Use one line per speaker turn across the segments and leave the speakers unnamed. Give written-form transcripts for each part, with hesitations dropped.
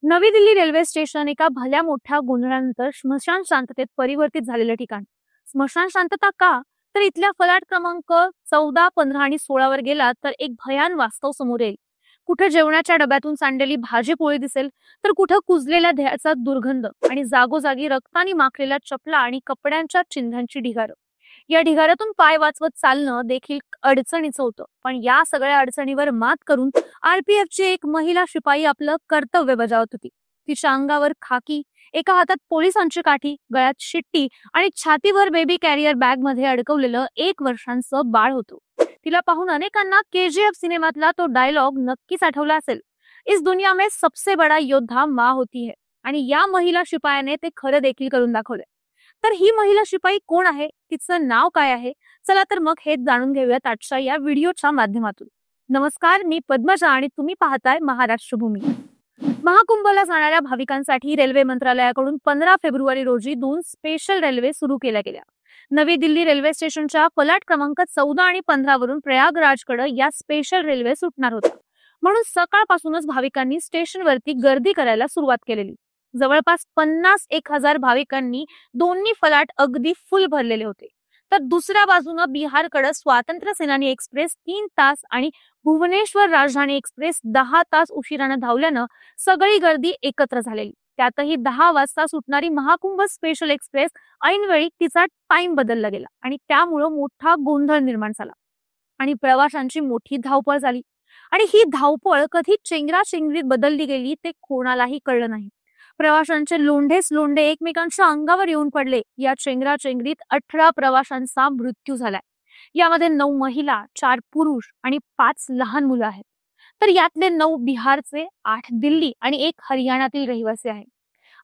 नवी Delhi railway station एका भल्या मोठ्या गोंधळानंतर स्मशान शांततेत परिवर्तित झालेलं ठिकाण. स्मशान शांतता का? तर इथल्या फलाट क्रमांक 14, 15 आणि 16 वर गेला तर एक भयान वास्तव समोर येईल. कुठे जेवणाच्या डब्यातून सांडलेली भाजी पोळी दिसेल, तर कुठं कुजलेल्या ध्येयाचा दुर्गंध आणि जागोजागी रक्तानी माखलेल्या चपला आणि कपड्यांच्या चिन्हांची ढिगारं. या ढिगाऱ्यातून पाय वाचवत चालणं देखील अडचणीचं होतं. पण या सगळ्या अडचणीवर मात करून आरपीएफची एक महिला शिपाई आपलं कर्तव्य बजावत होती. तिच्या अंगावर खाकी, एका हातात पोलिसांची काठी, गळ्यात शिट्टी आणि छातीवर बेबी कॅरियर बॅग मध्ये अडकवलेलं 1 वर्षांचं बाळ होतं. तिला पाहून अनेकांना केजीएफ सिनेमातला तो डायलॉग नक्कीच आठवला असेल, इस दुनिया में सबसे बड़ा योद्धा माँ होती है. आणि या महिला शिपायाने ते खरं देखील करून दाखवलंय. तर ही महिला शिपाई कोण आहे, तिचं नाव काय आहे? चला तर मग हेच जाणून घेऊयात आजच्या या व्हिडिओच्या माध्यमातून. नमस्कार, मी पद्मजा आणि तुम्ही पाहताय महाराष्ट्र भूमी. महाकुंभला जाणाऱ्या भाविकांसाठी रेल्वे मंत्रालयाकडून 15 फेब्रुवारी रोजी 2 स्पेशल रेल्वे सुरू केल्या गेल्या. नवी दिल्ली रेल्वे स्टेशनच्या फलाट क्रमांक 14 आणि 15 वरून प्रयागराजकडे या स्पेशल रेल्वे सुटणार होत्या. म्हणून सकाळपासूनच भाविकांनी स्टेशनवरती गर्दी करायला सुरुवात केलेली. जवळपास 50,000 भाविकांनी दोन्ही फलाट अगदी फुल भरलेले होते. तर दुसऱ्या बाजूने बिहारकडे स्वातंत्र्य सेनानी एक्सप्रेस 3 तास आणि भुवनेश्वर राजधानी एक्सप्रेस 10 तास उशिराने धावल्यानं सगळी गर्दी एकत्र झालेली. त्यातही 10 वाजता सुटणारी महाकुंभ स्पेशल एक्सप्रेस ऐनवेळी तिचा टाइम बदलला गेला आणि त्यामुळे मोठा गोंधळ निर्माण झाला आणि प्रवाशांची मोठी धावपळ झाली. आणि ही धावपळ कधी चेंगराचेंगरीत बदलली गेली ते कोणालाही कळलं नाही. प्रवाशांचे लोंढेच लोंढे एकमेकांच्या अंगावर येऊन पडले. या चेंगराचेंगरीत 18 प्रवाशांचा मृत्यू झालाय. यामध्ये 9 महिला, 4 पुरुष आणि 5 लहान मुलं आहेत. तर यातले 9 बिहारचे, 8 दिल्ली आणि 1 हरियाणातील रहिवासी आहे.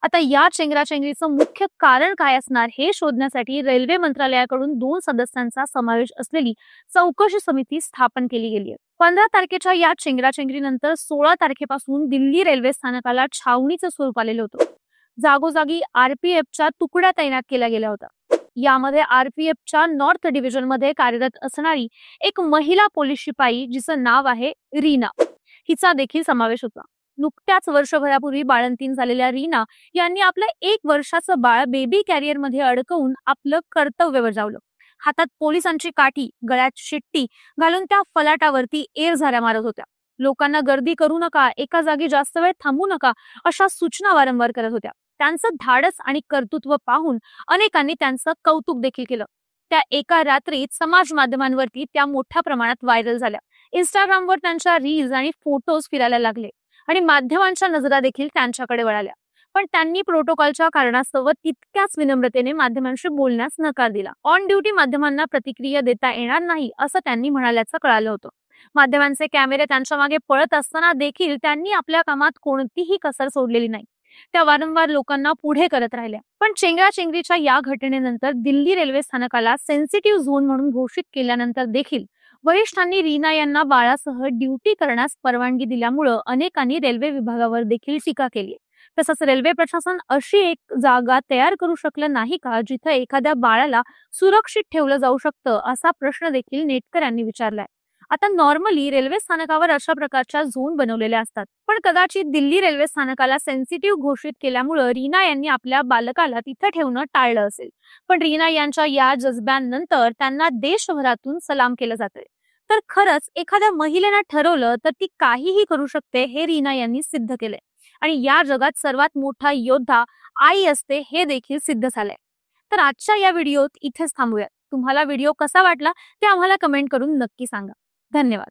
आता या चेंगराचेंगरीचं मुख्य कारण काय असणार हे शोधण्यासाठी रेल्वे मंत्रालयाकडून 2 सदस्यांचा समावेश असलेली चौकशी समिती स्थापन केली गेली आहे. 15 तारखेच्या या चेंगराचेंगरीनंतर 16 तारखेपासून दिल्ली रेल्वे स्थानकाला छावणीचं स्वरूप आलेलं होतं. जागोजागी आरपीएफच्या तुकड्या तैनात केल्या गेल्या होत्या. यामध्ये आरपीएफच्या नॉर्थ डिव्हिजन मध्ये कार्यरत असणारी एक महिला पोलीस शिपाई, जिचं नाव आहे रीना, हिचा देखील समावेश होता. नुकत्याच वर्षभरापूर्वी बाळंतीण झालेल्या रीना यांनी आपलं 1 वर्षाचं बाळ बेबी कॅरियर मध्ये अडकवून आपलं कर्तव्य बजावलं. हातात पोलिसांची काठी, गळ्यात शिट्टी घालून त्या फलाटावरती एरझाऱ्या मारत होत्या. लोकांना गर्दी करू नका, एका जागी जास्त वेळ थांबू नका अशा सूचना वारंवार करत होत्या. त्यांचं धाडस आणि कर्तृत्व पाहून अनेकांनी त्यांचं कौतुक देखील केलं. त्या एका रात्रीत समाज माध्यमांवरती त्या मोठ्या प्रमाणात व्हायरल झाल्या. इंस्टाग्रामवर त्यांच्या रील्स आणि फोटोज फिरायला लागले आणि माध्यमांच्या नजरा देखील त्यांच्याकडे वळाल्या. पण त्यांनी प्रोटोकॉलच्या कारणास्तव तितक्याच विनम्रतेने माध्यमांशी बोलण्यास नकार दिला. ऑन ड्युटी माध्यमांना प्रतिक्रिया देता येणार नाही असं त्यांनी म्हणाल्याचं कळालं होतं. माध्यमांचे कॅमेरे त्यांच्या मागे पळत असताना देखील त्यांनी आपल्या कामात कोणतीही कसर सोडलेली नाही. त्या वारंवार लोकांना पुढे करत राहिल्या. पण चेंगराचेंगरीच्या या घटनेनंतर दिल्ली रेल्वे स्थानकाला सेन्सिटिव्ह झोन म्हणून घोषित केल्यानंतर देखील वरिष्ठांनी रीना यांना बाळासह ड्युटी करण्यास परवानगी दिल्यामुळे अनेकांनी रेल्वे विभागावर देखील टीका केली. तसंच रेल्वे प्रशासन अशी एक जागा तयार करू शकलं नाही का जिथे एखाद्या बाळाला सुरक्षित ठेवलं जाऊ शकतं, असा प्रश्न देखील नेटकऱ्यांनी विचारलाय. आता नॉर्मली रेल्वे स्थानकावर अशा प्रकारच्या झोन बनवलेल्या असतात, पण कदाचित दिल्ली रेल्वे स्थानकाला सेन्सिटिव्ह घोषित केल्यामुळे रीना यांनी आपल्या बालकाला तिथे ठेवणं टाळलं असेल. पण रीना यांच्या या जज्ब्यानंतर त्यांना देशभरातून सलाम केलं जातंय. तर खरंच एखाद्या महिलेनं ठरवलं तर ती काहीही करू शकते हे रीना यांनी सिद्ध केलंय. आणि या जगात सर्वात मोठा योद्धा आई असते हे देखील सिद्ध झालंय. तर आजच्या या व्हिडिओत इथेच थांबूयात. तुम्हाला व्हिडिओ कसा वाटला ते आम्हाला कमेंट करून नक्की सांगा. धन्यवाद.